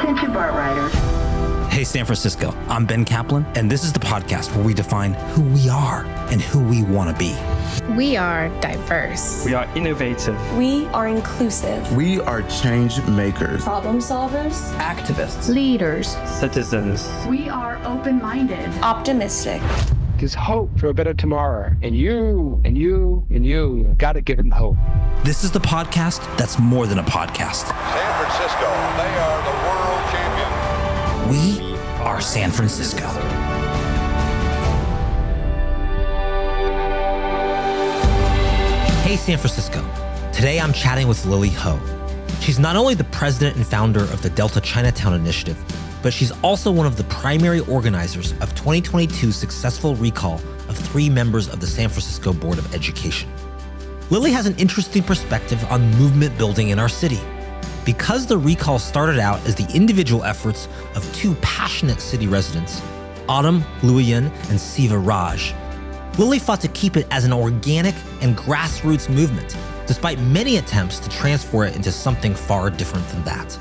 Attention BART riders. Hey, San Francisco, I'm Ben Kaplan, and this is the podcast where we define who we are and who we want to be. We are diverse. We are innovative. We are inclusive. We are change makers. Problem solvers. Activists. Leaders. Citizens. We are open-minded. Optimistic. There's hope for a better tomorrow. And you gotta give them hope. This is the podcast that's more than a podcast. San Francisco, they are the world champion. We are San Francisco. Hey, San Francisco. Today I'm chatting with Lily Ho. She's not only the president and founder of the Delta Chinatown Initiative, but she's also one of the primary organizers of 2022's successful recall of 3 members of the San Francisco Board of Education. Lily has an interesting perspective on movement building in our city. Because the recall started out as the individual efforts of 2 passionate city residents, Autumn Luoyuan and Siva Raj, Lily fought to keep it as an organic and grassroots movement, despite many attempts to transform it into something far different than that.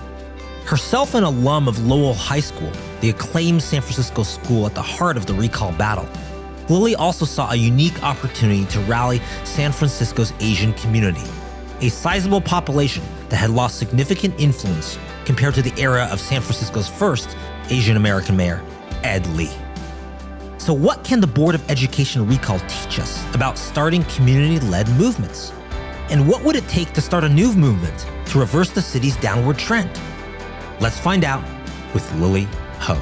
Herself an alum of Lowell High School, the acclaimed San Francisco school at the heart of the recall battle, Lily also saw a unique opportunity to rally San Francisco's Asian community, a sizable population that had lost significant influence compared to the era of San Francisco's first Asian American mayor, Ed Lee. So what can the Board of Education recall teach us about starting community-led movements? And what would it take to start a new movement to reverse the city's downward trend? Let's find out with Lily Ho.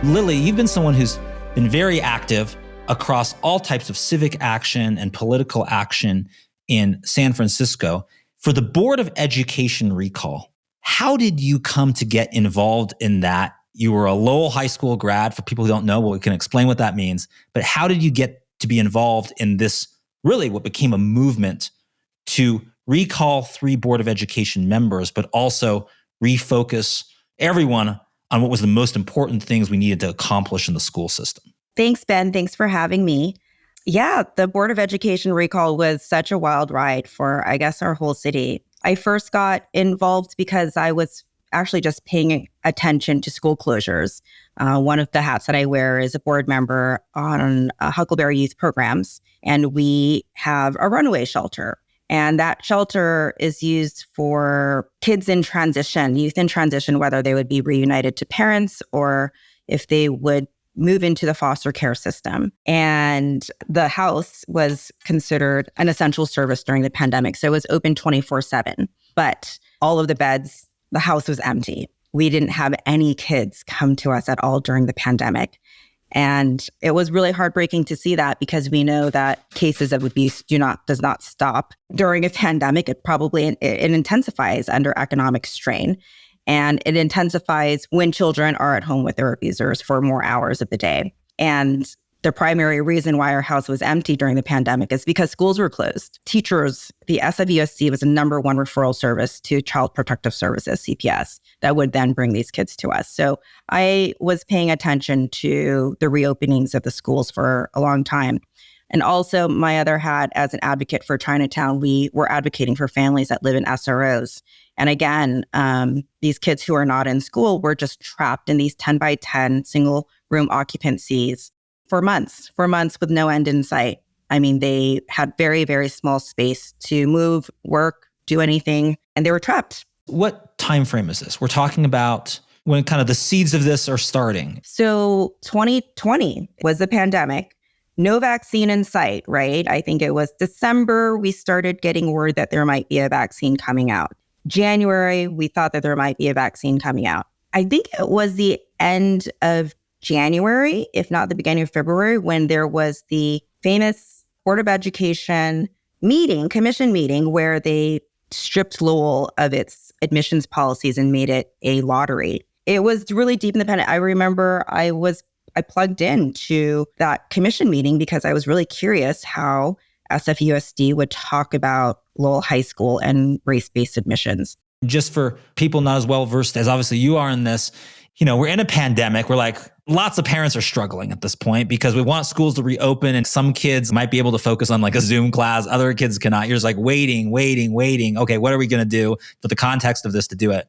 Lily, you've been someone who's been very active across all types of civic action and political action in San Francisco. For the Board of Education recall, how did you come to get involved in that? You were a Lowell High School grad. For people who don't know, well, we can explain what that means. But how did you get to be involved in this, really what became a movement to recall 3 Board of Education members, but also refocus everyone on what was the most important things we needed to accomplish in the school system? Thanks, Ben. Thanks for having me. Yeah, the Board of Education recall was such a wild ride for, I guess, our whole city. I first got involved because I was actually just paying attention to school closures. One of the hats that I wear is a board member on Huckleberry Youth Programs, and we have a runaway shelter. And that shelter is used for kids in transition, youth in transition, whether they would be reunited to parents or if they would move into the foster care system. And the house was considered an essential service during the pandemic. So it was open 24/7. But all of the beds, the house was empty. We didn't have any kids come to us at all during the pandemic. And it was really heartbreaking to see that because we know that cases of abuse does not stop. During a pandemic, it intensifies under economic strain. And it intensifies when children are at home with their abusers for more hours of the day. And the primary reason why our house was empty during the pandemic is because schools were closed. Teachers, the SFUSD was the number 1 referral service to Child Protective Services, CPS, that would then bring these kids to us. So I was paying attention to the reopenings of the schools for a long time. And also my other hat as an advocate for Chinatown, we were advocating for families that live in SROs. And again, these kids who are not in school were just trapped in these 10 by 10 single room occupancies for months with no end in sight. I mean, they had very, very small space to move, work, do anything, and they were trapped. What time frame is this? We're talking about when kind of the seeds of this are starting. So 2020 was the pandemic. No vaccine in sight, right? I think it was December, we started getting word that there might be a vaccine coming out. January, we thought that there might be a vaccine coming out. I think it was the end of January, if not the beginning of February, when there was the famous Board of Education commission meeting, where they stripped Lowell of its admissions policies and made it a lottery. It was really deep in the pandemic. I remember I plugged into that commission meeting because I was really curious how SFUSD would talk about Lowell High School and race-based admissions. Just for people not as well versed as obviously you are in this, we're in a pandemic. We're like, lots of parents are struggling at this point because we want schools to reopen and some kids might be able to focus on like a Zoom class. Other kids cannot. You're just like waiting. Okay, what are we going to do for the context of this to do it?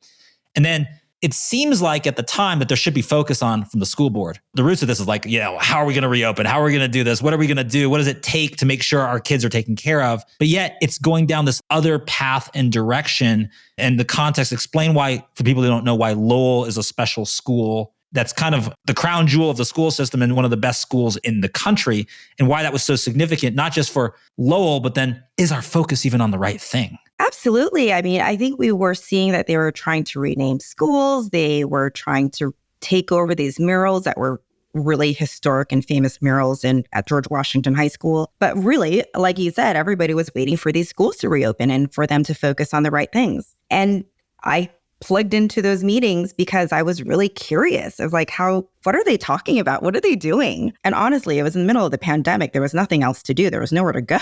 And then it seems like at the time that there should be focus on from the school board. The roots of this is like, how are we going to reopen? How are we going to do this? What are we going to do? What does it take to make sure our kids are taken care of? But yet it's going down this other path and direction. And the context, explain why, for people who don't know, why Lowell is a special school that's kind of the crown jewel of the school system and one of the best schools in the country, and why that was so significant, not just for Lowell, but then is our focus even on the right thing? Absolutely. I mean, I think we were seeing that they were trying to rename schools. They were trying to take over these murals that were really historic and famous murals at George Washington High School. But really, like you said, everybody was waiting for these schools to reopen and for them to focus on the right things. And I plugged into those meetings because I was really curious of like, what are they talking about? What are they doing? And honestly, it was in the middle of the pandemic. There was nothing else to do. There was nowhere to go.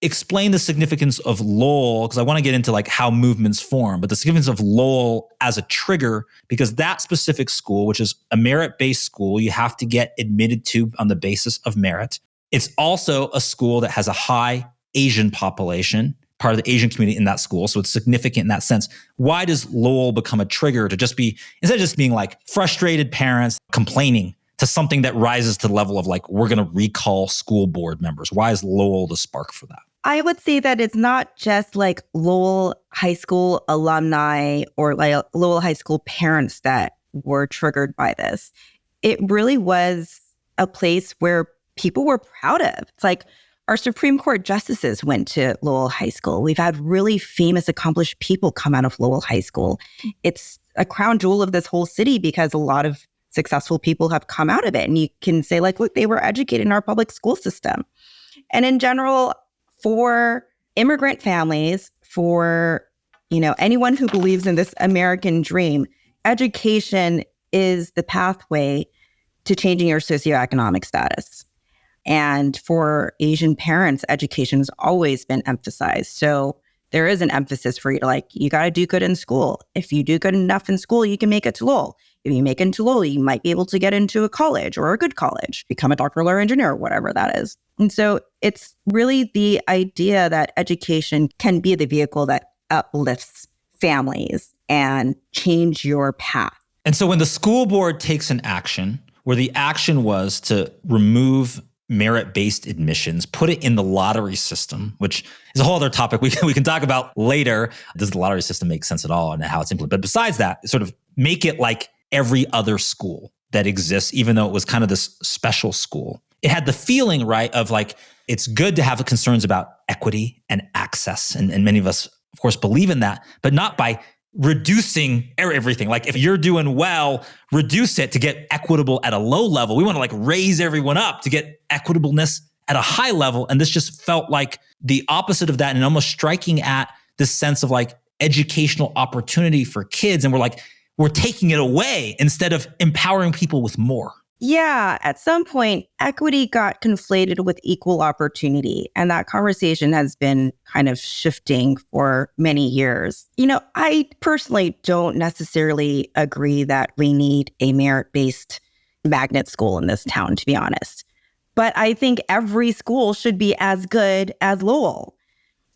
Explain the significance of Lowell, because I want to get into like how movements form, but the significance of Lowell as a trigger, because that specific school, which is a merit-based school, you have to get admitted to on the basis of merit. It's also a school that has a high Asian population, part of the Asian community in that school. So it's significant in that sense. Why does Lowell become a trigger to just be, instead of just being like frustrated parents complaining, to something that rises to the level of like, we're going to recall school board members? Why is Lowell the spark for that? I would say that it's not just like Lowell High School alumni or like Lowell High School parents that were triggered by this. It really was a place where people were proud of. It's like our Supreme Court justices went to Lowell High School. We've had really famous, accomplished people come out of Lowell High School. It's a crown jewel of this whole city because a lot of successful people have come out of it. And you can say like, look, they were educated in our public school system. And in general, for immigrant families, for, anyone who believes in this American dream, education is the pathway to changing your socioeconomic status. And for Asian parents, education has always been emphasized. So there is an emphasis for you to you got to do good in school. If you do good enough in school, you can make it to Lowell. If you make it into Lowell, you might be able to get into a college or a good college, become a doctor, lawyer, engineer, whatever that is. And so it's really the idea that education can be the vehicle that uplifts families and change your path. And so when the school board takes an action, where the action was to remove merit-based admissions, put it in the lottery system, which is a whole other topic we can talk about later. Does the lottery system make sense at all and how it's implemented? But besides that, sort of make it like every other school that exists, even though it was kind of this special school. It had the feeling, right, of like, it's good to have concerns about equity and access. And many of us, of course, believe in that, but not by reducing everything. Like if you're doing well, reduce it to get equitable at a low level. We want to like raise everyone up to get equitableness at a high level. And this just felt like the opposite of that and almost striking at this sense of like educational opportunity for kids. And we're taking it away instead of empowering people with more. Yeah, at some point, equity got conflated with equal opportunity. And that conversation has been kind of shifting for many years. I personally don't necessarily agree that we need a merit-based magnet school in this town, to be honest. But I think every school should be as good as Lowell.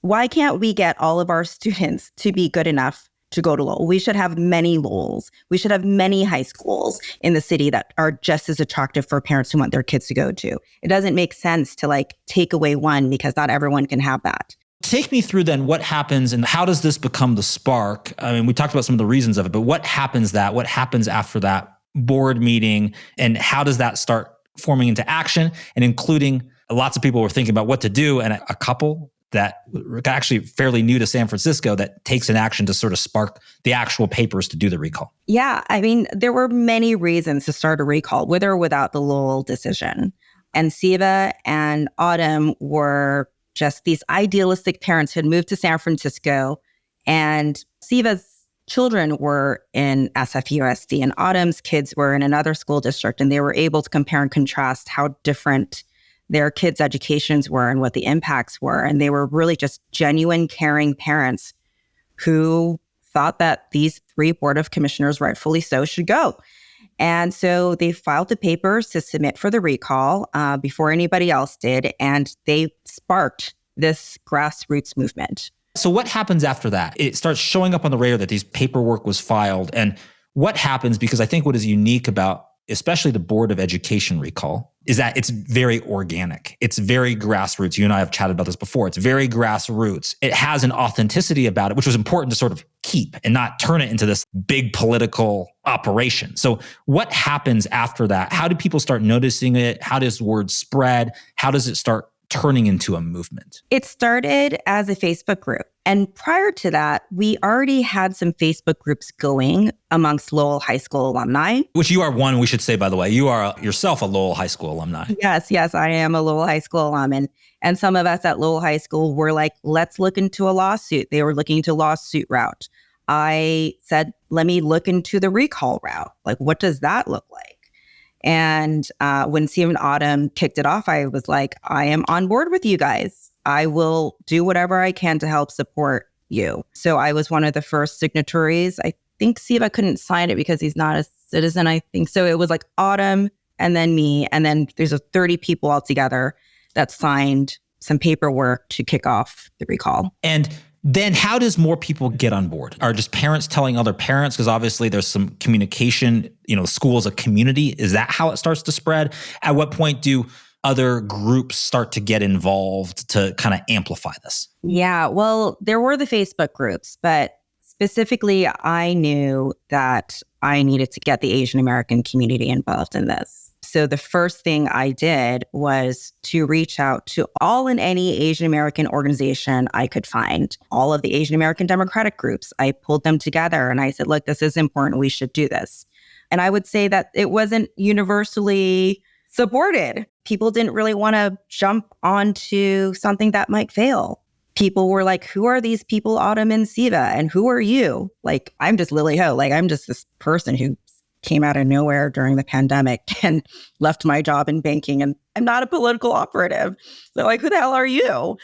Why can't we get all of our students to be good enough to go to Lowell? We should have many Lowells. We should have many high schools in the city that are just as attractive for parents who want their kids to go to. It doesn't make sense to take away one because not everyone can have that. Take me through then what happens and how does this become the spark? I mean, we talked about some of the reasons of it, but what happens after that board meeting and how does that start forming into action and including lots of people were thinking about what to do and a couple that are actually fairly new to San Francisco that takes an action to sort of spark the actual papers to do the recall? Yeah, I mean, there were many reasons to start a recall, with or without the Lowell decision. And Siva and Autumn were just these idealistic parents who had moved to San Francisco. And Siva's children were in SFUSD and Autumn's kids were in another school district. And they were able to compare and contrast how different their kids' educations were and what the impacts were. And they were really just genuine, caring parents who thought that these three Board of Commissioners, rightfully so, should go. And so they filed the papers to submit for the recall before anybody else did. And they sparked this grassroots movement. So what happens after that? It starts showing up on the radar that these paperwork was filed. And what happens, because I think what is unique about especially the Board of Education recall, is that it's very organic. It's very grassroots. You and I have chatted about this before. It's very grassroots. It has an authenticity about it, which was important to sort of keep and not turn it into this big political operation. So what happens after that? How do people start noticing it? How does word spread? How does it start turning into a movement? It started as a Facebook group. And prior to that, we already had some Facebook groups going amongst Lowell High School alumni. Which you are one, we should say, by the way. You are yourself a Lowell High School alumni. Yes, I am a Lowell High School alum. And some of us at Lowell High School were like, let's look into a lawsuit. They were looking into lawsuit route. I said, let me look into the recall route. Like, what does that look like? And when Stephen Autumn kicked it off, I was like, I am on board with you guys. I will do whatever I can to help support you. So I was one of the first signatories. I think Siva couldn't sign it because he's not a citizen, I think. So it was like Autumn and then me. And then there's 30 people altogether that signed some paperwork to kick off the recall. And then how does more people get on board? Are just parents telling other parents? Because obviously there's some communication, school as a community. Is that how it starts to spread? At what point do other groups start to get involved to kind of amplify this? Yeah, well, there were the Facebook groups, but specifically, I knew that I needed to get the Asian American community involved in this. So the first thing I did was to reach out to all and any Asian American organization I could find, all of the Asian American Democratic groups. I pulled them together and I said, look, this is important. We should do this. And I would say that it wasn't universally supported. People didn't really want to jump onto something that might fail. People were like, who are these people, Autumn and Siva? And who are you? Like, I'm just Lily Ho. Like, I'm just this person who came out of nowhere during the pandemic and left my job in banking. And I'm not a political operative. So like, who the hell are you?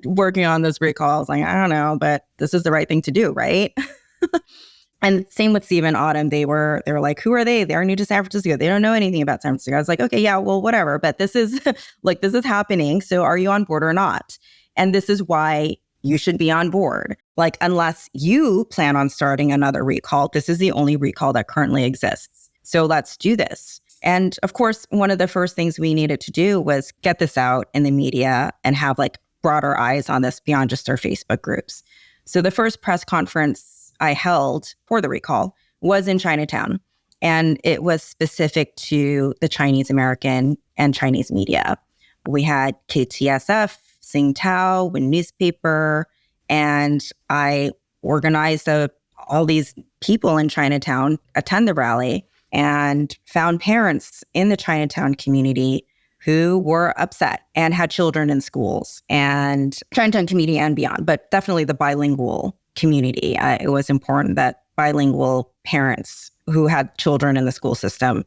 Working on this recall. I was like, I don't know, but this is the right thing to do, right? And same with Steve and Autumn. They were like, who are they? They're new to San Francisco. They don't know anything about San Francisco. I was like, okay, yeah, well, whatever. But this is like, this is happening. So are you on board or not? And this is why you should be on board. Like, unless you plan on starting another recall, this is the only recall that currently exists. So let's do this. And of course, one of the first things we needed to do was get this out in the media and have like broader eyes on this beyond just our Facebook groups. So the first press conference I held for the recall was in Chinatown. And it was specific to the Chinese American and Chinese media. We had KTSF, Tsingtao, Win Newspaper, and I organized all these people in Chinatown attend the rally and found parents in the Chinatown community who were upset and had children in schools, and Chinatown community and beyond, but definitely the bilingual community. It was important that bilingual parents who had children in the school system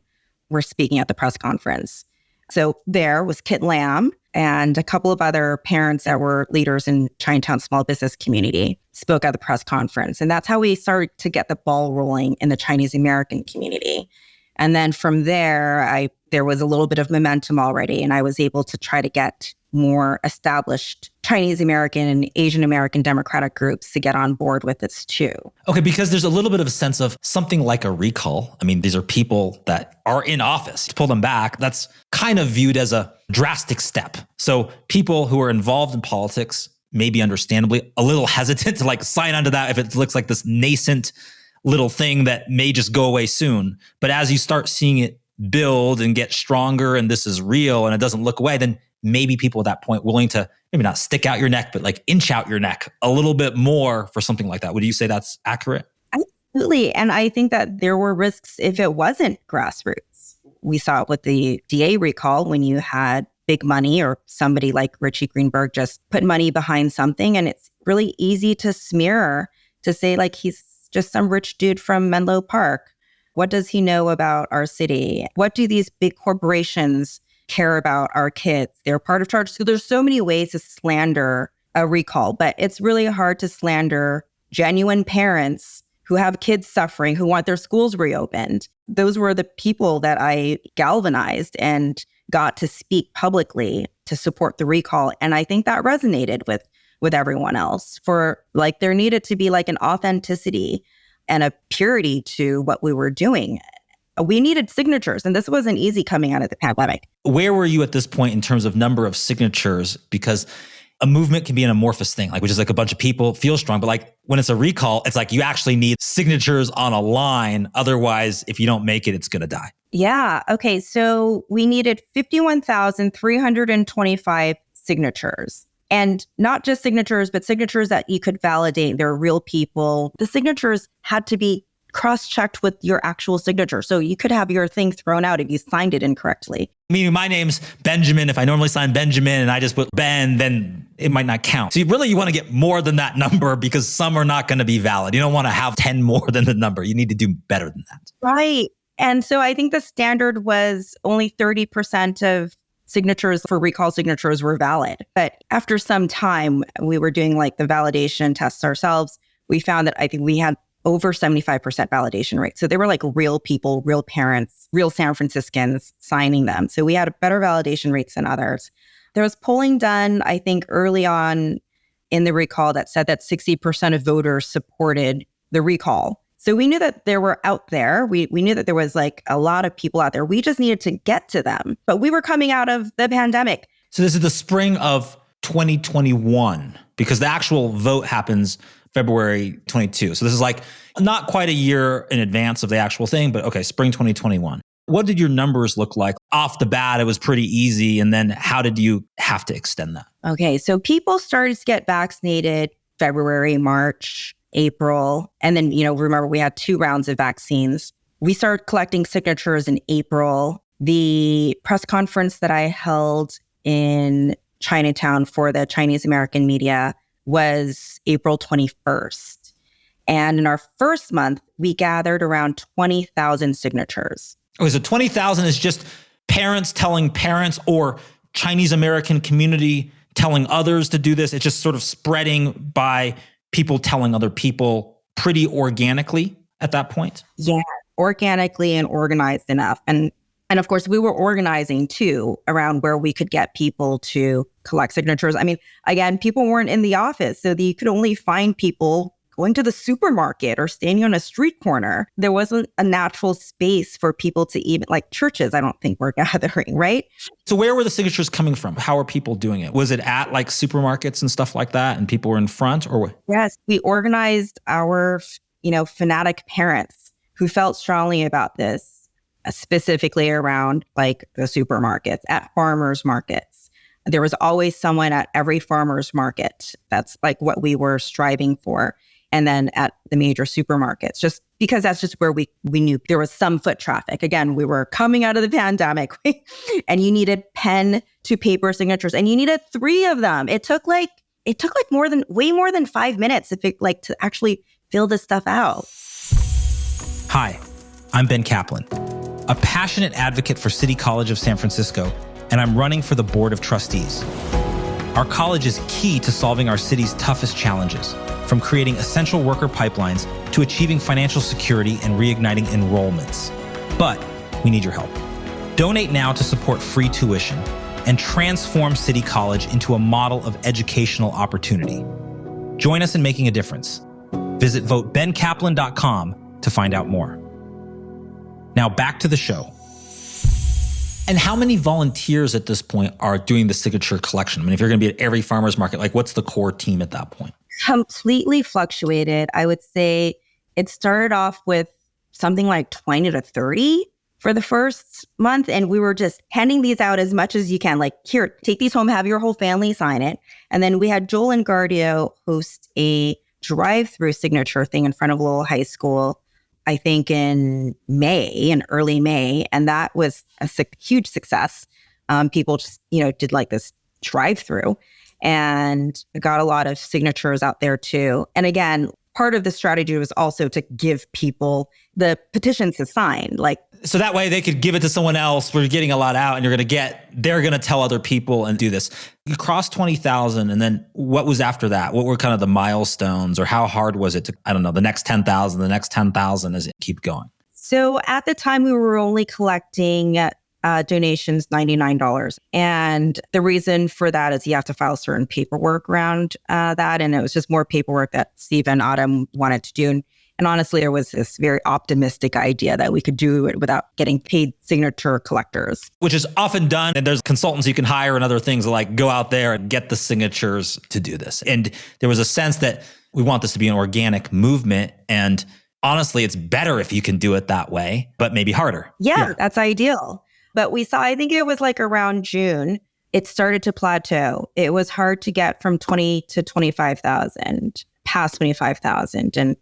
were speaking at the press conference. So there was Kit Lam and a couple of other parents that were leaders in Chinatown small business community spoke at the press conference. And that's how we started to get the ball rolling in the Chinese American community. And then from there, there was a little bit of momentum already, and I was able to try to get more established Chinese American and Asian American Democratic groups to get on board with this too. Okay, because there's a little bit of a sense of something like a recall. I mean, these are people that are in office. To pull them back, that's kind of viewed as a drastic step. So people who are involved in politics may be understandably a little hesitant to like sign onto that if it looks like this nascent little thing that may just go away soon. But as you start seeing it build and get stronger and this is real and it doesn't look away, then maybe people at that point willing to maybe not stick out your neck, but like inch out your neck a little bit more for something like that. Would you say that's accurate? Absolutely. And I think that there were risks if it wasn't grassroots. We saw it with the DA recall when you had big money or somebody like Richie Greenberg just put money behind something. And it's really easy to smear, to say like he's just some rich dude from Menlo Park. What does he know about our city? What do these big corporations care about our kids? They're part of charge. So there's so many ways to slander a recall, but it's really hard to slander genuine parents who have kids suffering, who want their schools reopened. Those were the people that I galvanized and got to speak publicly to support the recall. And I think that resonated with everyone else. For like, there needed to be like an authenticity and a purity to what we were doing. We needed signatures, and this wasn't easy coming out of the pandemic. Where were you at this point in terms of number of signatures? Because a movement can be an amorphous thing, like which is like a bunch of people feel strong, but like when it's a recall, it's like you actually need signatures on a line. Otherwise, if you don't make it, it's going to die. Yeah. Okay. So we needed 51,325 signatures. And not just signatures, but signatures that you could validate they're real people. The signatures had to be cross-checked with your actual signature. So you could have your thing thrown out if you signed it incorrectly. Meaning my name's Benjamin. If I normally sign Benjamin and I just put Ben, then it might not count. So you want to get more than that number because some are not going to be valid. You don't want to have 10 more than the number. You need to do better than that. Right. And so I think the standard was only 30% of signatures for recall signatures were valid. But after some time, we were doing like the validation tests ourselves. We found that I think we had over 75% validation rate. So they were like real people, real parents, real San Franciscans signing them. So we had better validation rates than others. There was polling done, I think, early on in the recall that said that 60% of voters supported the recall. So we knew that there were out there. We knew that there was like a lot of people out there. We just needed to get to them. But we were coming out of the pandemic. So this is the spring of 2021 because the actual vote happens February 22. So this is like not quite a year in advance of the actual thing, but okay, spring 2021. What did your numbers look like? Off the bat, it was pretty easy. And then how did you have to extend that? Okay, so people started to get vaccinated February, March, April. And then, remember, we had 2 rounds of vaccines. We started collecting signatures in April. The press conference that I held in Chinatown for the Chinese American media was April 21st. And in our first month, we gathered around 20,000 signatures. Okay, so 20,000 is just parents telling parents or Chinese American community telling others to do this. It's just sort of spreading by people telling other people pretty organically at that point? Yeah, organically and organized enough. And of course, we were organizing too around where we could get people to collect signatures. I mean, again, people weren't in the office, so you could only find people going to the supermarket or standing on a street corner. There wasn't a natural space for people to even, like churches, I don't think were gathering, right? So where were the signatures coming from? How were people doing it? Was it at like supermarkets and stuff like that and people were in front or what? Yes, we organized our, fanatic parents who felt strongly about this. Specifically around like the supermarkets, at farmers markets. There was always someone at every farmers market. That's like what we were striving for. And then at the major supermarkets, just because that's just where we knew there was some foot traffic. Again, we were coming out of the pandemic and you needed pen to paper signatures and you needed 3 of them. It took way more than 5 minutes to actually fill this stuff out. Hi, I'm Ben Kaplan, a passionate advocate for City College of San Francisco, and I'm running for the Board of Trustees. Our college is key to solving our city's toughest challenges, from creating essential worker pipelines to achieving financial security and reigniting enrollments. But we need your help. Donate now to support free tuition and transform City College into a model of educational opportunity. Join us in making a difference. Visit votebenkaplan.com to find out more. Now back to the show. And how many volunteers at this point are doing the signature collection? I mean, if you're going to be at every farmer's market, like what's the core team at that point? Completely fluctuated. I would say it started off with something like 20 to 30 for the first month. And we were just handing these out as much as you can. Like, here, take these home, have your whole family sign it. And then we had Joel and Gardio host a drive-through signature thing in front of Lowell High School, I think in early May. And that was a huge success. People just, did like this drive-through and got a lot of signatures out there too. And again, part of the strategy was also to give people the petitions to sign. Like, so that way they could give it to someone else. We're getting a lot out and they're going to tell other people and do this. You crossed 20,000. And then what was after that? What were kind of the milestones, or how hard was it to, I don't know, the next 10,000, the next 10,000 as it keep going? So at the time we were only collecting donations, $99. And the reason for that is you have to file certain paperwork around that. And it was just more paperwork that Steve and Autumn wanted to do. And honestly, there was this very optimistic idea that we could do it without getting paid signature collectors. Which is often done. And there's consultants you can hire and other things like go out there and get the signatures to do this. And there was a sense that we want this to be an organic movement. And honestly, it's better if you can do it that way, but maybe harder. Yeah, that's ideal. But we saw, I think it was like around June, it started to plateau. It was hard to get from 20 to 25,000, past 25,000. And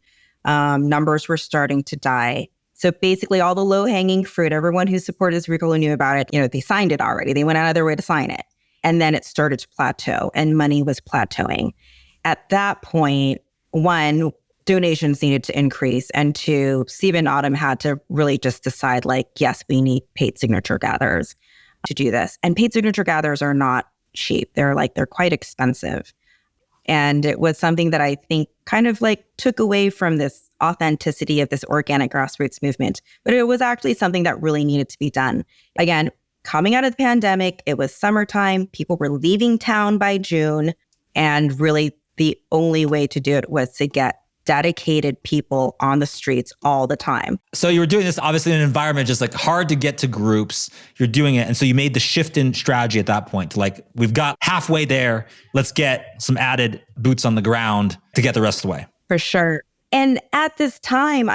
numbers were starting to die. So basically all the low-hanging fruit, everyone who supported this recall knew about it, they signed it already. They went out of their way to sign it. And then it started to plateau and money was plateauing. At that point, one, donations needed to increase. And two, Steve and Autumn had to really just decide yes, we need paid signature gatherers to do this. And paid signature gatherers are not cheap. They're quite expensive. And it was something that I think kind of took away from this authenticity of this organic grassroots movement. But it was actually something that really needed to be done. Again, coming out of the pandemic, it was summertime. People were leaving town by June. And really the only way to do it was to get dedicated people on the streets all the time. So you were doing this obviously in an environment just hard to get to groups. You're doing it. And so you made the shift in strategy at that point to we've got halfway there. Let's get some added boots on the ground to get the rest of the way. For sure. And at this time,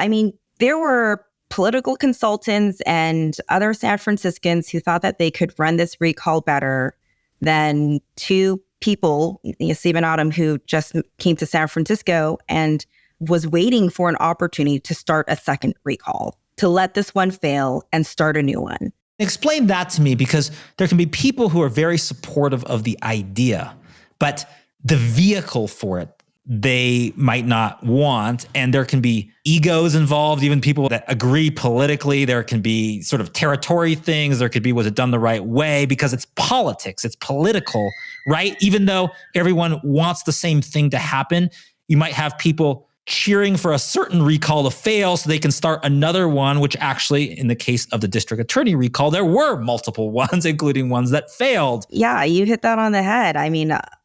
there were political consultants and other San Franciscans who thought that they could run this recall better than two people, Steve and Autumn, who just came to San Francisco and was waiting for an opportunity to start a second recall, to let this one fail and start a new one. Explain that to me, because there can be people who are very supportive of the idea, but the vehicle for it, they might not want. And there can be egos involved, even people that agree politically. There can be sort of territory things. There could be, was it done the right way? Because it's politics, it's political, right? Even though everyone wants the same thing to happen, you might have people cheering for a certain recall to fail so they can start another one, which actually, in the case of the district attorney recall, there were multiple ones, including ones that failed. Yeah, you hit that on the head.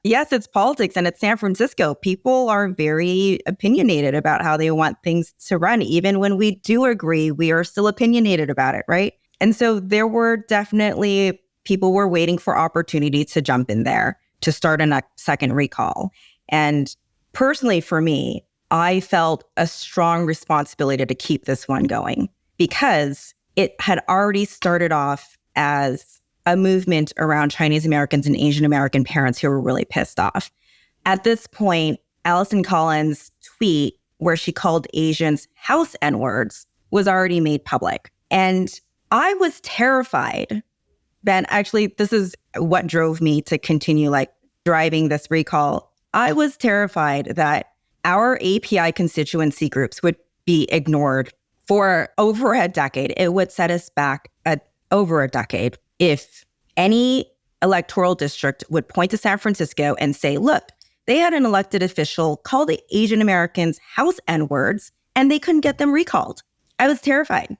Yes, it's politics and it's San Francisco. People are very opinionated about how they want things to run. Even when we do agree, we are still opinionated about it, right? And so there were definitely people were waiting for opportunity to jump in there to start a second recall. And personally for me, I felt a strong responsibility to keep this one going because it had already started off as a movement around Chinese Americans and Asian American parents who were really pissed off. At this point, Allison Collins' tweet where she called Asians house N-words was already made public. And I was terrified. Ben, actually, this is what drove me to continue driving this recall. I was terrified that our API constituency groups would be ignored for over a decade. It would set us back over a decade if any electoral district would point to San Francisco and say, look, they had an elected official call the Asian Americans house N-words and they couldn't get them recalled. I was terrified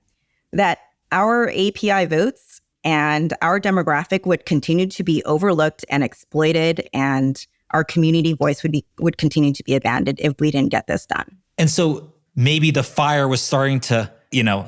that our API votes and our demographic would continue to be overlooked and exploited, and our community voice would continue to be abandoned if we didn't get this done. And so maybe the fire was starting to,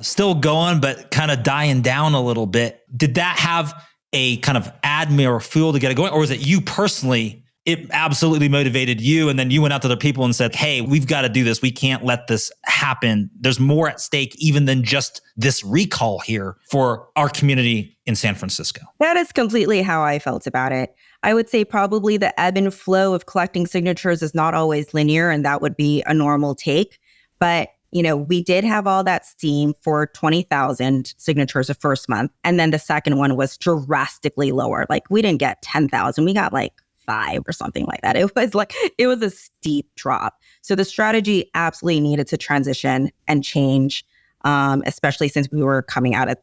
still going, but kind of dying down a little bit. Did that have a kind of add more fuel to get it going? Or was it you personally, it absolutely motivated you, and then you went out to other people and said, hey, we've got to do this. We can't let this happen. There's more at stake even than just this recall here for our community in San Francisco. That is completely how I felt about it. I would say probably the ebb and flow of collecting signatures is not always linear, and that would be a normal take. But, we did have all that steam for 20,000 signatures the first month. And then the second one was drastically lower. We didn't get 10,000. We got 5 or something like that. It was a steep drop. So the strategy absolutely needed to transition and change, especially since we were coming out of,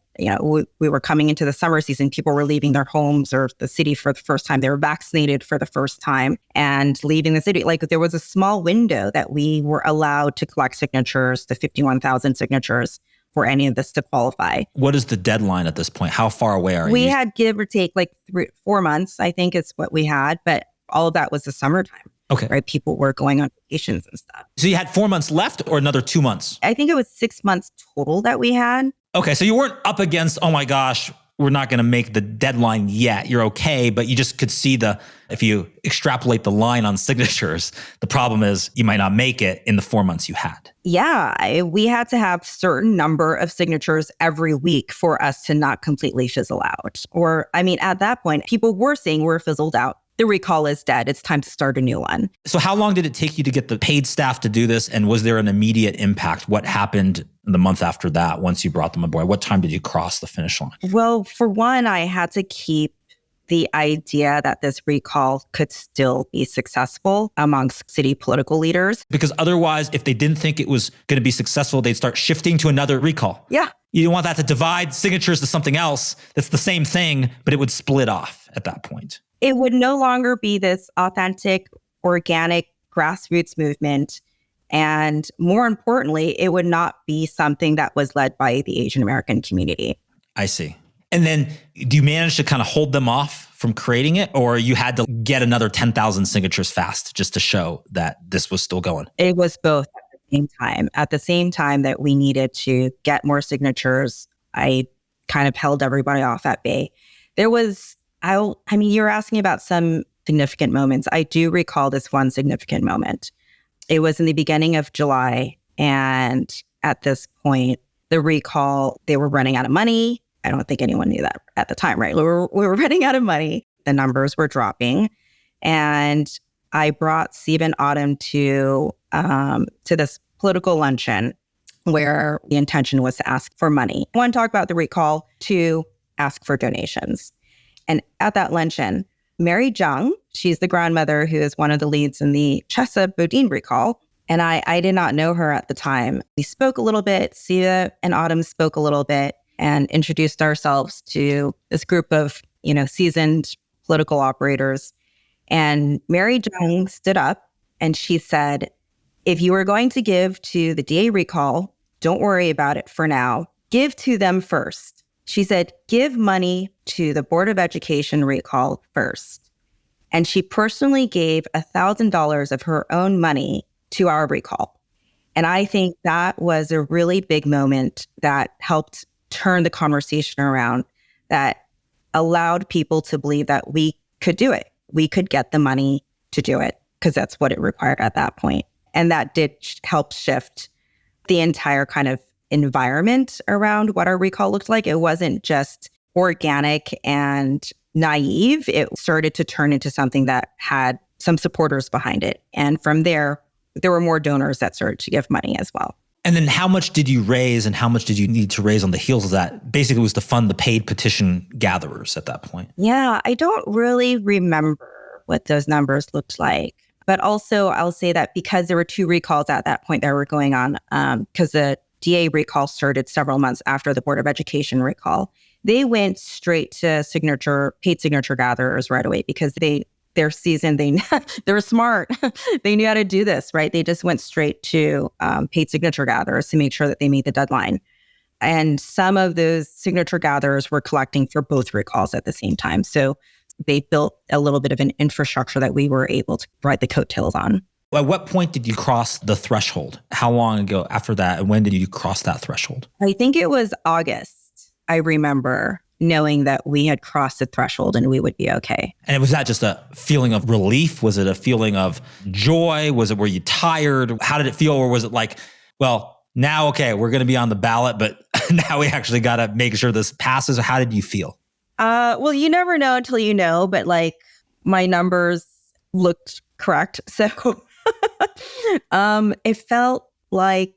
we were coming into the summer season. People were leaving their homes or the city for the first time. They were vaccinated for the first time and leaving the city. Like there was a small window that we were allowed to collect signatures, the 51,000 signatures for any of this to qualify. What is the deadline at this point? How far away are you? We had give or take like 4 months, I think is what we had, but all of that was the summertime. Okay. Right. People were going on vacations and stuff. So you had 4 months left or another 2 months? I think it was 6 months total that we had. Okay. So you weren't up against, oh my gosh, we're not going to make the deadline yet. You're okay. But you just could see if you extrapolate the line on signatures, the problem is you might not make it in the 4 months you had. Yeah. We had to have certain number of signatures every week for us to not completely fizzle out. Or, I mean, at that point, people were saying we're fizzled out. The recall is dead. It's time to start a new one. So how long did it take you to get the paid staff to do this? And was there an immediate impact? What happened the month after that once you brought them aboard? What time did you cross the finish line? Well, for one, I had to keep the idea that this recall could still be successful amongst city political leaders. Because otherwise, if they didn't think it was going to be successful, they'd start shifting to another recall. Yeah. You don't want that to divide signatures to something else that's the same thing, but it would split off at that point. It would no longer be this authentic, organic grassroots movement. And more importantly, it would not be something that was led by the Asian American community. I see. And then do you manage to kind of hold them off from creating it, or you had to get another 10,000 signatures fast just to show that this was still going? It was both at the same time. At the same time that we needed to get more signatures, I kind of held everybody off at bay. There was, you're asking about some significant moments. I do recall this one significant moment. It was in the beginning of July. And at this point, the recall, they were running out of money. I don't think anyone knew that at the time, right? We were running out of money. The numbers were dropping. And I brought Steve and Autumn to this political luncheon where the intention was to ask for money. One, talk about the recall. Two, ask for donations. And at that luncheon, Mary Jung, she's the grandmother who is one of the leads in the Chesa Boudin recall. And I did not know her at the time. We spoke a little bit. Sia and Autumn spoke a little bit and introduced ourselves to this group of, seasoned political operators. And Mary Jung stood up and she said, if you are going to give to the DA recall, don't worry about it for now. Give to them first. She said, give money to the Board of Education recall first. And she personally gave $1,000 of her own money to our recall. And I think that was a really big moment that helped turn the conversation around, that allowed people to believe that we could do it. We could get the money to do it because that's what it required at that point. And that did help shift the entire kind of environment around what our recall looked like. It wasn't just organic and naive. It started to turn into something that had some supporters behind it. And from there were more donors that started to give money as well. And then how much did you raise and how much did you need to raise on the heels of that? Basically, it was to fund the paid petition gatherers at that point. Yeah, I don't really remember what those numbers looked like. But also, I'll say that because there were 2 recalls at that point that were going on, because the DA recall started several months after the Board of Education recall, they went straight to paid signature gatherers right away because they're seasoned, they were smart. They knew how to do this, right? They just went straight to paid signature gatherers to make sure that they made the deadline. And some of those signature gatherers were collecting for both recalls at the same time. So they built a little bit of an infrastructure that we were able to ride the coattails on. At what point did you cross the threshold? How long ago after that? And when did you cross that threshold? I think it was August. I remember knowing that we had crossed the threshold and we would be okay. And was that just a feeling of relief? Was it a feeling of joy? Were you tired? How did it feel? Or was it like, well, now, okay, we're going to be on the ballot, but now we actually got to make sure this passes? How did you feel? Well, you never know until you know, but like my numbers looked correct. So it felt like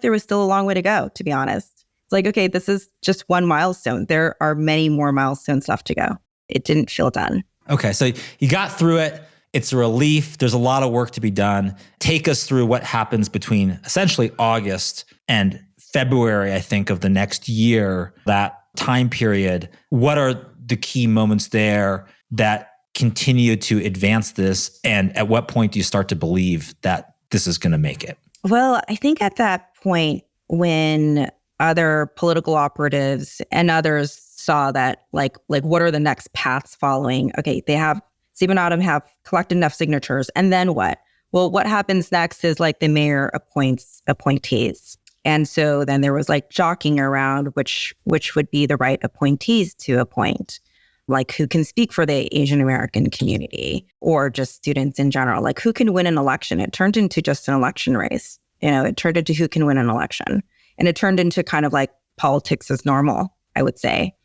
there was still a long way to go, to be honest. It's like, okay, this is just one milestone. There are many more milestones left to go. It didn't feel done. Okay, so you got through it. It's a relief. There's a lot of work to be done. Take us through what happens between essentially August and February, I think, of the next year, that time period. What are the key moments there that continue to advance this? And at what point do you start to believe that this is going to make it? Well, I think at that point, when other political operatives and others saw that, like what are the next paths following? Okay, they have, Stephen Adam have collected enough signatures. And then what? Well, what happens next is like the mayor appoints appointees. And so then there was like jockeying around which would be the right appointees to appoint, like who can speak for the Asian American community or just students in general, like who can win an election. It turned into just an election race. It turned into who can win an election. And it turned into kind of like politics as normal, I would say,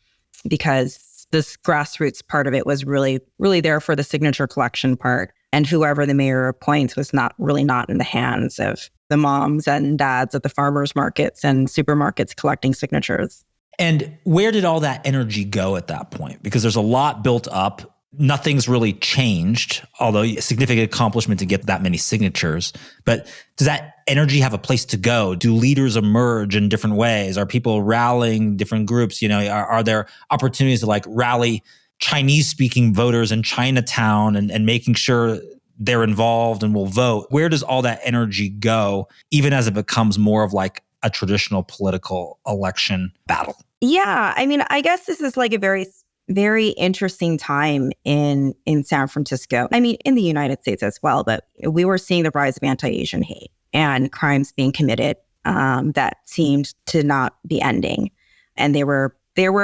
because this grassroots part of it was really, really there for the signature collection part. And whoever the mayor appoints was not in the hands of the moms and dads at the farmers markets and supermarkets collecting signatures. And where did all that energy go at that point? Because there's a lot built up. Nothing's really changed, although a significant accomplishment to get that many signatures. But does that energy have a place to go? Do leaders emerge in different ways? Are people rallying different groups? Are there opportunities to like rally Chinese-speaking voters in Chinatown and making sure they're involved and will vote? Where does all that energy go, even as it becomes more of like a traditional political election battle? Yeah, I mean, I guess this is like a very, very interesting time in San Francisco. I mean, in the United States as well, but we were seeing the rise of anti-Asian hate and crimes being committed that seemed to not be ending. And they were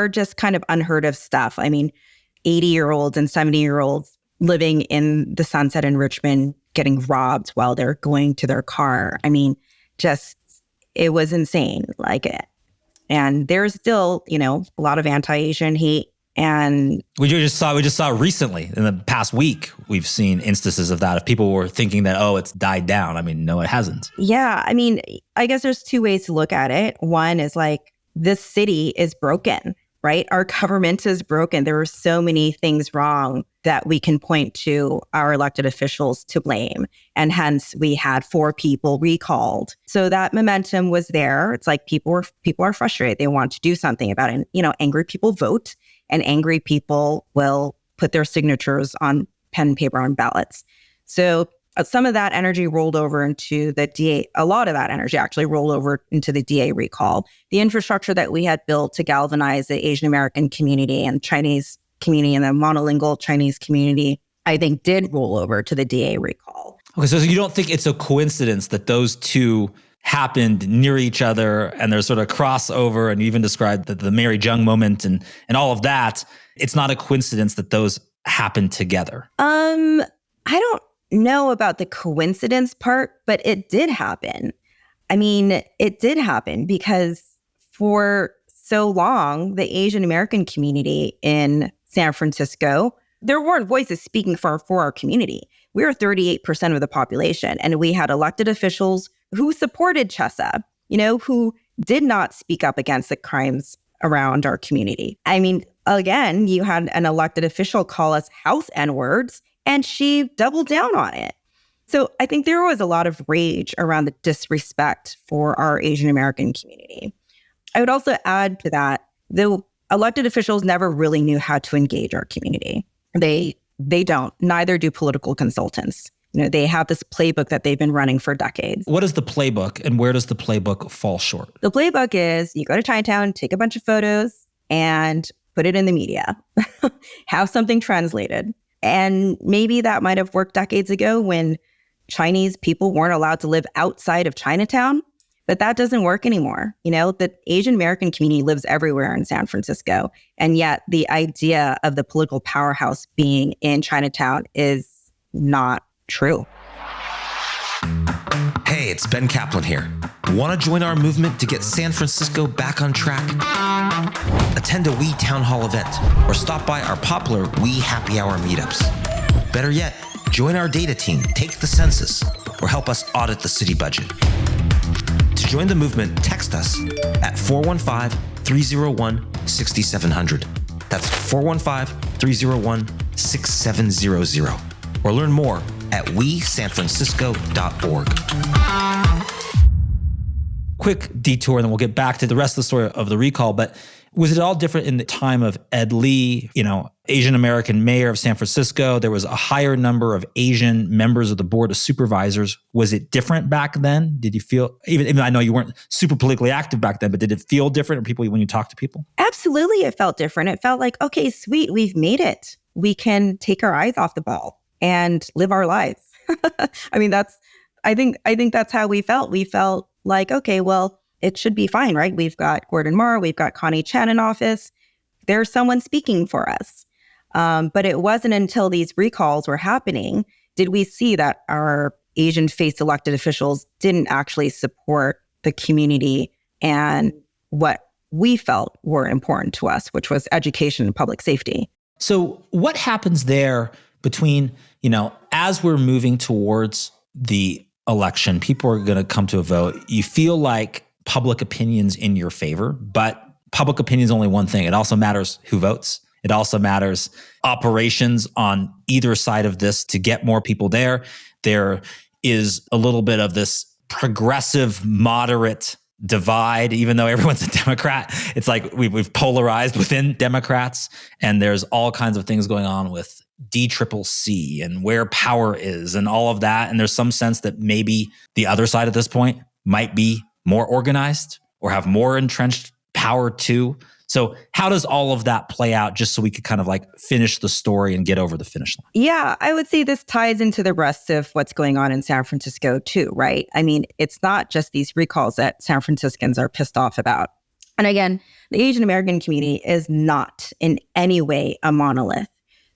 just kind of unheard of stuff. I mean, 80-year-olds and 70-year-olds living in the Sunset in Richmond getting robbed while they're going to their car. I mean, just, it was insane. And there's still, a lot of anti-Asian hate. And we just saw recently in the past week, we've seen instances of that. If people were thinking that, it's died down. I mean, no, it hasn't. Yeah. I mean, I guess there's two ways to look at it. One is like, this city is broken, right? Our government is broken. There are so many things wrong that we can point to our elected officials to blame. And hence we had 4 people recalled. So that momentum was there. It's like people are frustrated. They want to do something about it. And, angry people vote, and angry people will put their signatures on pen and paper on ballots. So some of that energy rolled over into the DA. A lot of that energy actually rolled over into the DA recall. The infrastructure that we had built to galvanize the Asian American community and Chinese community and the monolingual Chinese community, I think did roll over to the DA recall. Okay, so you don't think it's a coincidence that those two happened near each other and there's sort of crossover, and you even described the Mary Jung moment and all of that. It's not a coincidence that those happened together. I don't know about the coincidence part, but it did happen. I mean, it did happen because for so long, the Asian American community in San Francisco, there weren't voices speaking for our community. We were 38% of the population, and we had elected officials who supported Chesa, who did not speak up against the crimes around our community. I mean, again, you had an elected official call us house N-words, and she doubled down on it. So I think there was a lot of rage around the disrespect for our Asian American community. I would also add to that, the elected officials never really knew how to engage our community. They don't. Neither do political consultants. They have this playbook that they've been running for decades. What is the playbook, and where does the playbook fall short? The playbook is you go to Chinatown, take a bunch of photos, and put it in the media. Have something translated. And maybe that might have worked decades ago when Chinese people weren't allowed to live outside of Chinatown, but that doesn't work anymore. The Asian American community lives everywhere in San Francisco. And yet the idea of the political powerhouse being in Chinatown is not true. Hey, it's Ben Kaplan here. Want to join our movement to get San Francisco back on track? Attend a We Town Hall event or stop by our popular We Happy Hour meetups. Better yet, join our data team, take the census, or help us audit the city budget. To join the movement, text us at 415-301-6700. That's 415-301-6700. 888-6700 or learn more at wesanfrancisco.org. Quick detour, and then we'll get back to the rest of the story of the recall. But was it all different in the time of Ed Lee, Asian American mayor of San Francisco? There was a higher number of Asian members of the board of supervisors. Was it different back then? Did you feel, even I know you weren't super politically active back then, but did it feel different when you talk to people? Absolutely, it felt different. It felt like, okay, sweet, we've made it. We can take our eyes off the ball and live our lives. I mean, I think that's how we felt. We felt like, okay, well, it should be fine, right? We've got Gordon Marr, we've got Connie Chen in office. There's someone speaking for us. But it wasn't until these recalls were happening did we see that our Asian-faced elected officials didn't actually support the community and what we felt were important to us, which was education and public safety. So what happens there between, as we're moving towards the election, people are going to come to a vote. You feel like public opinion's in your favor, but public opinion is only one thing. It also matters who votes. It also matters operations on either side of this to get more people there. There is a little bit of this progressive, moderate divide, even though everyone's a Democrat. It's like we've polarized within Democrats, and there's all kinds of things going on with DCCC and where power is and all of that. And there's some sense that maybe the other side at this point might be more organized or have more entrenched power too. So how does all of that play out, just so we could kind of like finish the story and get over the finish line? Yeah, I would say this ties into the rest of what's going on in San Francisco too, right? I mean, it's not just these recalls that San Franciscans are pissed off about. And again, the Asian American community is not in any way a monolith.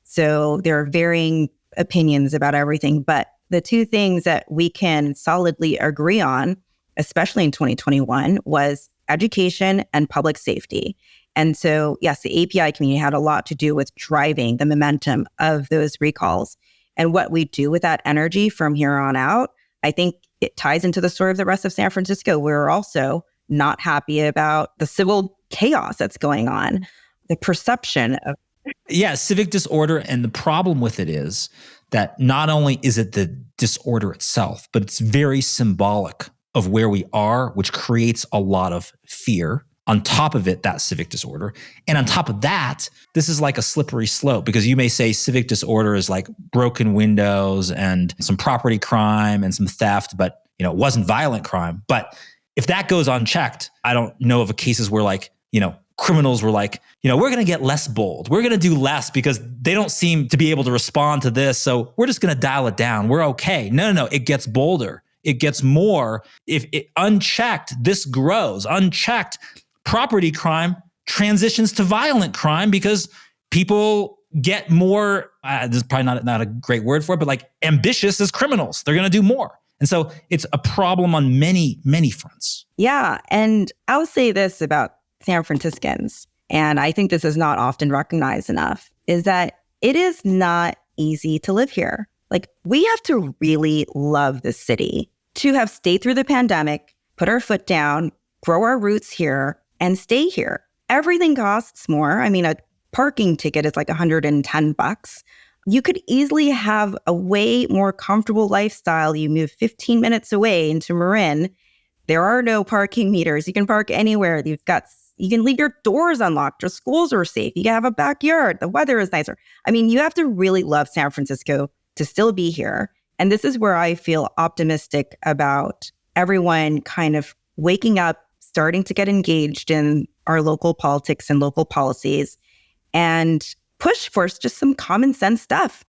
So there are varying opinions about everything. But the two things that we can solidly agree on, especially in 2021, was education and public safety. And so, yes, the API community had a lot to do with driving the momentum of those recalls. And what we do with that energy from here on out, I think it ties into the story of the rest of San Francisco. We're also not happy about the civil chaos that's going on, the perception of... Yeah, civic disorder. And the problem with it is that not only is it the disorder itself, but it's very symbolic of where we are, which creates a lot of fear. On top of it, that civic disorder. And on top of that, this is like a slippery slope, because you may say civic disorder is like broken windows and some property crime and some theft, but it wasn't violent crime. But if that goes unchecked, I don't know of cases where criminals were like, we're going to get less bold. We're going to do less because they don't seem to be able to respond to this. So we're just going to dial it down. We're okay. No. It gets bolder. It gets more. If it unchecked, this grows. Unchecked, property crime transitions to violent crime because people get more, this is probably not a great word for it, but like ambitious as criminals. They're going to do more. And so it's a problem on many, many fronts. Yeah. And I'll say this about San Franciscans, and I think this is not often recognized enough, is that it is not easy to live here. Like, we have to really love this city to have stayed through the pandemic, put our foot down, grow our roots here, and stay here. Everything costs more. I mean, a parking ticket is like $110. You could easily have a way more comfortable lifestyle. You move 15 minutes away into Marin. There are no parking meters. You can park anywhere. You can leave your doors unlocked. Your schools are safe. You can have a backyard. The weather is nicer. I mean, you have to really love San Francisco to still be here. And this is where I feel optimistic about everyone kind of waking up, starting to get engaged in our local politics and local policies, and push for just some common sense stuff.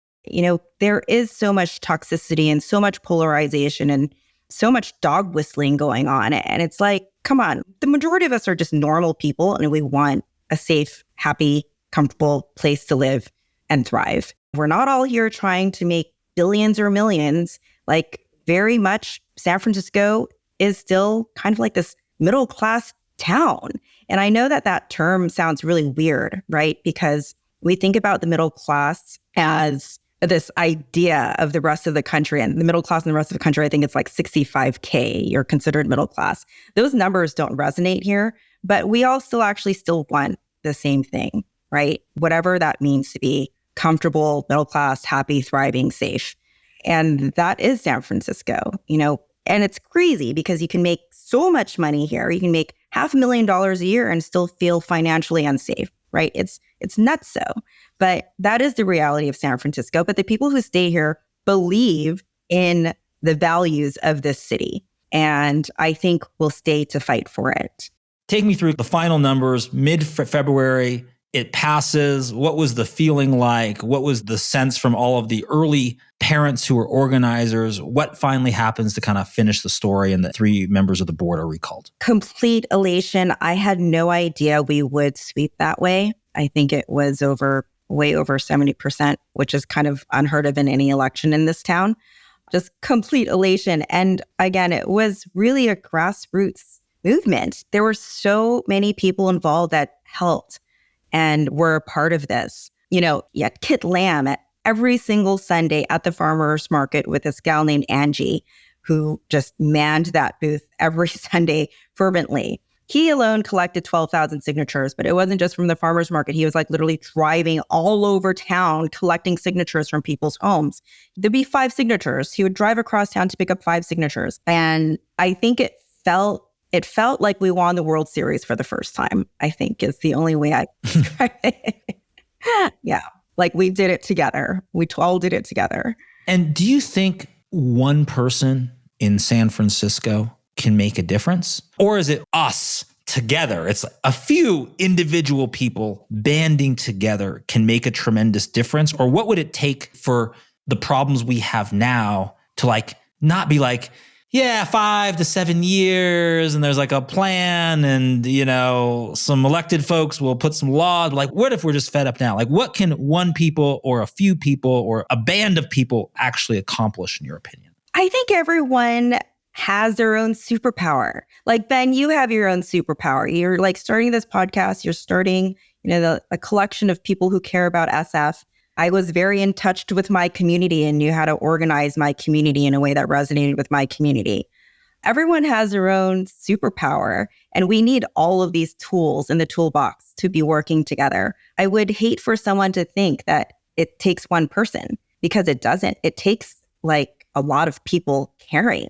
There is so much toxicity and so much polarization and so much dog whistling going on. And it's like, come on, the majority of us are just normal people and we want a safe, happy, comfortable place to live and thrive. We're not all here trying to make billions or millions. Like, very much San Francisco is still kind of like this middle class town. And I know that term sounds really weird, right? Because we think about the middle class as this idea of the rest of the country, and the middle class in the rest of the country, I think it's like 65K, you're considered middle class. Those numbers don't resonate here, but we all still want the same thing, right? Whatever that means to be comfortable, middle class, happy, thriving, safe. And that is San Francisco, and it's crazy because you can make so much money here. You can make $500,000 a year and still feel financially unsafe, right? It's nuts so. But that is the reality of San Francisco. But the people who stay here believe in the values of this city. And I think will stay to fight for it. Take me through the final numbers, mid-February. It passes. What was the feeling like? What was the sense from all of the early parents who were organizers? What finally happens to kind of finish the story and the 3 members of the board are recalled? Complete elation. I had no idea we would sweep that way. I think it was way over 70%, which is kind of unheard of in any election in this town. Just complete elation. And again, it was really a grassroots movement. There were so many people involved that helped and were a part of this. You had Kit Lamb at every single Sunday at the farmers market with this gal named Angie, who just manned that booth every Sunday fervently. He alone collected 12,000 signatures, but it wasn't just from the farmers market. He was literally driving all over town, collecting signatures from people's homes. There'd be 5 signatures. He would drive across town to pick up 5 signatures. And I think it felt like we won the World Series for the first time, I think is the only way I describe it. Yeah. We did it together. We all did it together. And do you think one person in San Francisco can make a difference? Or is it us together? It's a few individual people banding together can make a tremendous difference? Or what would it take for the problems we have now to not be 5 to 7 years, and there's a plan, and some elected folks will put some laws. What if we're just fed up now? What can one people or a few people or a band of people actually accomplish, in your opinion? I think everyone has their own superpower. Ben, you have your own superpower. You're starting this podcast. You're starting, a collection of people who care about SF. I was very in touch with my community and knew how to organize my community in a way that resonated with my community. Everyone has their own superpower, and we need all of these tools in the toolbox to be working together. I would hate for someone to think that it takes one person, because it doesn't. It takes a lot of people caring.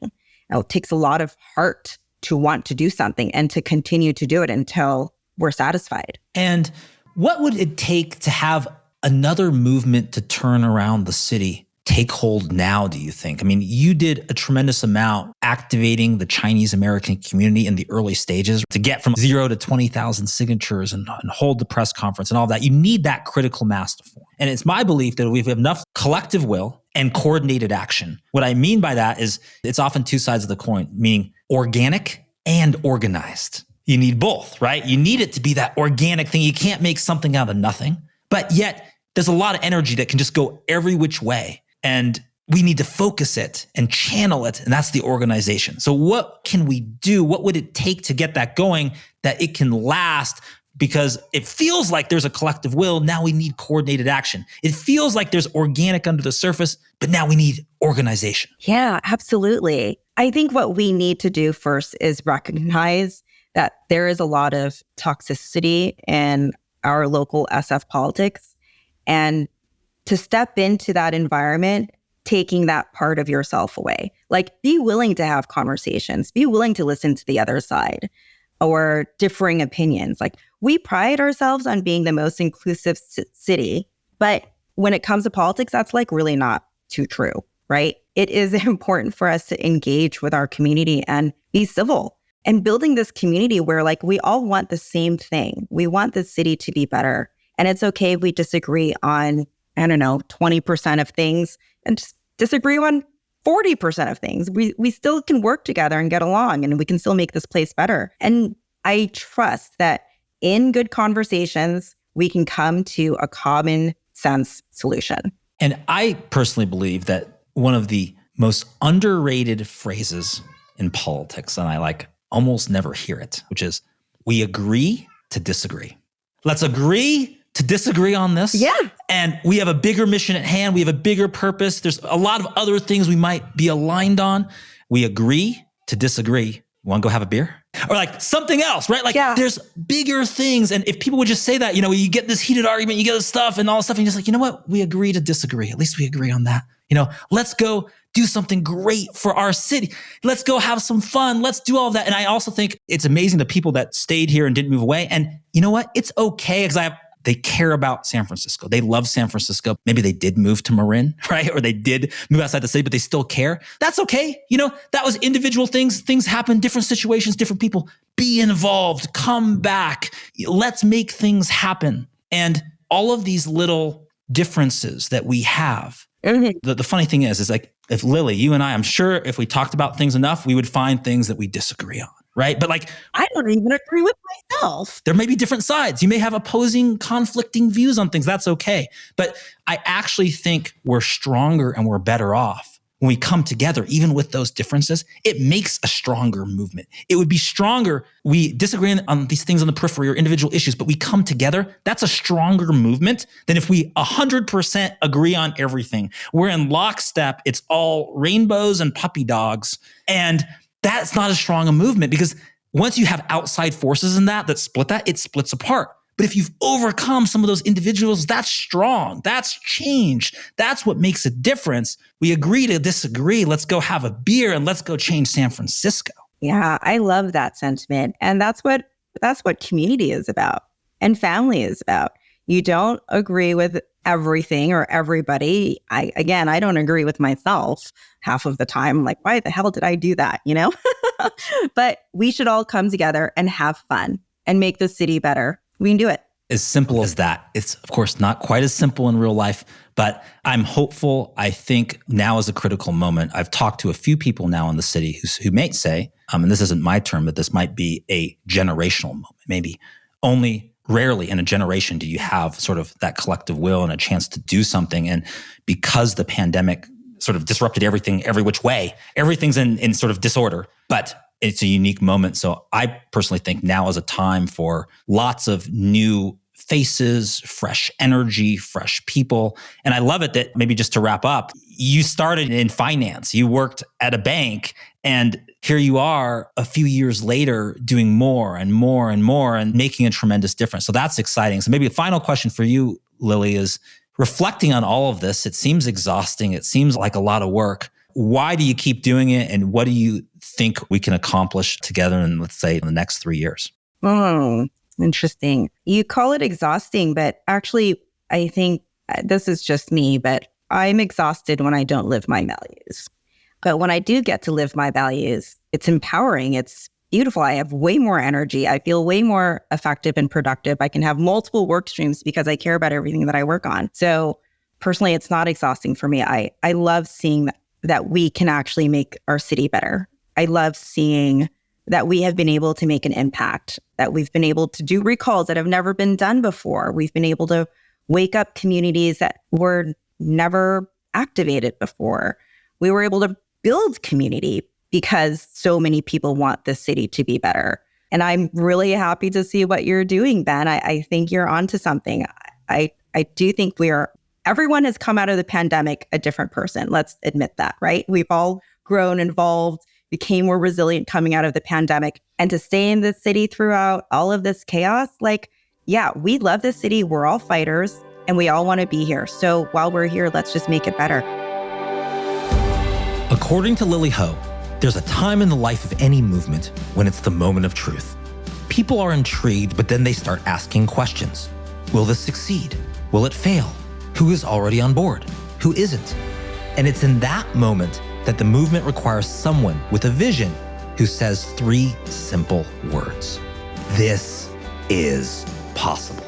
It takes a lot of heart to want to do something and to continue to do it until we're satisfied. And what would it take to have another movement to turn around the city take hold now, do you think? I mean, you did a tremendous amount activating the Chinese American community in the early stages to get from 0 to 20,000 signatures and hold the press conference and all that. You need that critical mass to form. And it's my belief that we have enough collective will and coordinated action. What I mean by that is it's often 2 sides of the coin, meaning organic and organized. You need both, right? You need it to be that organic thing. You can't make something out of nothing, but yet there's a lot of energy that can just go every which way. And we need to focus it and channel it. And that's the organization. So what can we do? What would it take to get that going that it can last? Because it feels like there's a collective will. Now we need coordinated action. It feels like there's organic under the surface, but now we need organization. Yeah, absolutely. I think what we need to do first is recognize that there is a lot of toxicity in our local SF politics. And to step into that environment, taking that part of yourself away. Be willing to have conversations, be willing to listen to the other side or differing opinions. We pride ourselves on being the most inclusive city, but when it comes to politics, that's really not too true, right? It is important for us to engage with our community and be civil and building this community where we all want the same thing. We want the city to be better. And it's okay if we disagree on, 20% of things and just disagree on 40% of things. We still can work together and get along, and we can still make this place better. And I trust that in good conversations, we can come to a common sense solution. And I personally believe that one of the most underrated phrases in politics, and I almost never hear it, which is, we agree to disagree. Let's agree to disagree on this. Yeah. And we have a bigger mission at hand. We have a bigger purpose. There's a lot of other things we might be aligned on. We agree to disagree. want to go have a beer? Or like something else, right? Like there's bigger things. And if people would just say that, you get this heated argument, you get this stuff and all this stuff, and you're just like, you know what? We agree to disagree. At least we agree on that. Let's go do something great for our city. Let's go have some fun. Let's do all of that. And I also think it's amazing the people that stayed here and didn't move away. And you know what? It's okay because they care about San Francisco. They love San Francisco. Maybe they did move to Marin, right? Or they did move outside the city, but they still care. That's okay. That was individual things. Things happen, different situations, different people. Be involved, come back. Let's make things happen. And all of these little differences that we have. The funny thing is like, if Lily, you and I'm sure if we talked about things enough, we would find things that we disagree on. Right. But like, I don't even agree with myself. There may be different sides. You may have opposing, conflicting views on things. That's okay. But I actually think we're stronger and we're better off when we come together, even with those differences. It makes a stronger movement. It would be stronger. We disagree on these things on the periphery or individual issues, but we come together. That's a stronger movement than if we 100% agree on everything. We're in lockstep. It's all rainbows and puppy dogs. And that's not as strong a movement because once you have outside forces in that split that, it splits apart. But if you've overcome some of those individuals, that's strong. That's change. That's what makes a difference. We agree to disagree. Let's go have a beer and let's go change San Francisco. Yeah, I love that sentiment. And that's what community is about and family is about. You don't agree with everything or everybody. I don't agree with myself half of the time. I'm like, why the hell did I do that? But we should all come together and have fun and make the city better. We can do it. As simple as that. It's, of course, not quite as simple in real life, but I'm hopeful. I think now is a critical moment. I've talked to a few people now in the city who may say, and this isn't my term, but this might be a generational moment. Maybe only rarely in a generation do you have sort of that collective will and a chance to do something. And because the pandemic sort of disrupted everything, every which way, everything's in sort of disorder, but it's a unique moment. So I personally think now is a time for lots of new faces, fresh energy, fresh people. And I love it that maybe just to wrap up, you started in finance, you worked at a bank, and here you are a few years later doing more and more and more and making a tremendous difference. So that's exciting. So maybe a final question for you, Lily, is reflecting on all of this. It seems exhausting. It seems like a lot of work. Why do you keep doing it? And what do you think we can accomplish together in, let's say, in the next 3 years? Interesting. You call it exhausting, but actually, I think this is just me, but I'm exhausted when I don't live my values. But when I do get to live my values, it's empowering. It's beautiful. I have way more energy. I feel way more effective and productive. I can have multiple work streams because I care about everything that I work on. So personally, it's not exhausting for me. I love seeing that we can actually make our city better. I love seeing that we have been able to make an impact, that we've been able to do recalls that have never been done before. We've been able to wake up communities that were never activated before. We were able to build community because so many people want the city to be better. And I'm really happy to see what you're doing, Ben. I think you're onto something. I do think everyone has come out of the pandemic a different person. Let's admit that, right? We've all grown, evolved, became more resilient coming out of the pandemic. And to stay in the city throughout all of this chaos, we love this city. We're all fighters and we all want to be here. So while we're here, let's just make it better. According to Lily Ho, there's a time in the life of any movement when it's the moment of truth. People are intrigued, but then they start asking questions. Will this succeed? Will it fail? Who is already on board? Who isn't? And it's in that moment that the movement requires someone with a vision who says 3 simple words. This is possible.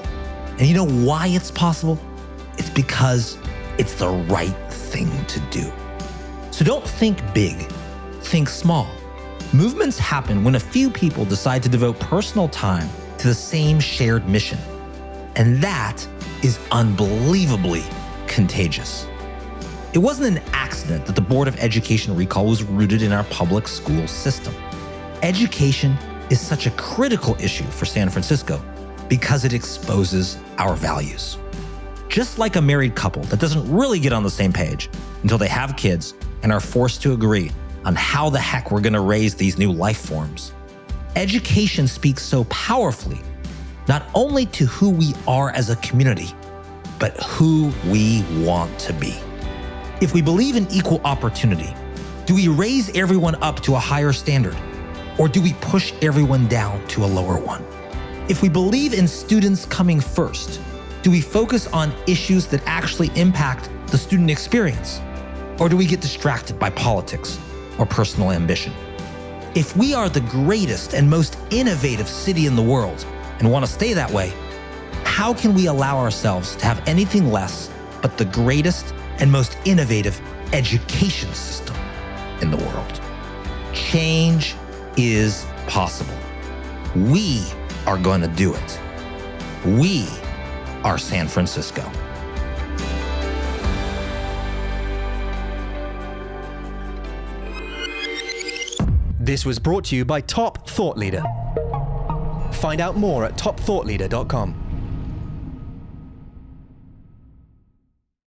And you know why it's possible? It's because it's the right thing to do. So don't think big, think small. Movements happen when a few people decide to devote personal time to the same shared mission. And that is unbelievably contagious. It wasn't an accident that the Board of Education recall was rooted in our public school system. Education is such a critical issue for San Francisco because it exposes our values. Just like a married couple that doesn't really get on the same page until they have kids and are forced to agree on how the heck we're going to raise these new life forms. Education speaks so powerfully, not only to who we are as a community, but who we want to be. If we believe in equal opportunity, do we raise everyone up to a higher standard, or do we push everyone down to a lower one? If we believe in students coming first, do we focus on issues that actually impact the student experience, or do we get distracted by politics or personal ambition? If we are the greatest and most innovative city in the world and want to stay that way, how can we allow ourselves to have anything less but the greatest and most innovative education system in the world? Change is possible. We are going to do it. We are San Francisco. This was brought to you by Top Thought Leader. Find out more at topthoughtleader.com.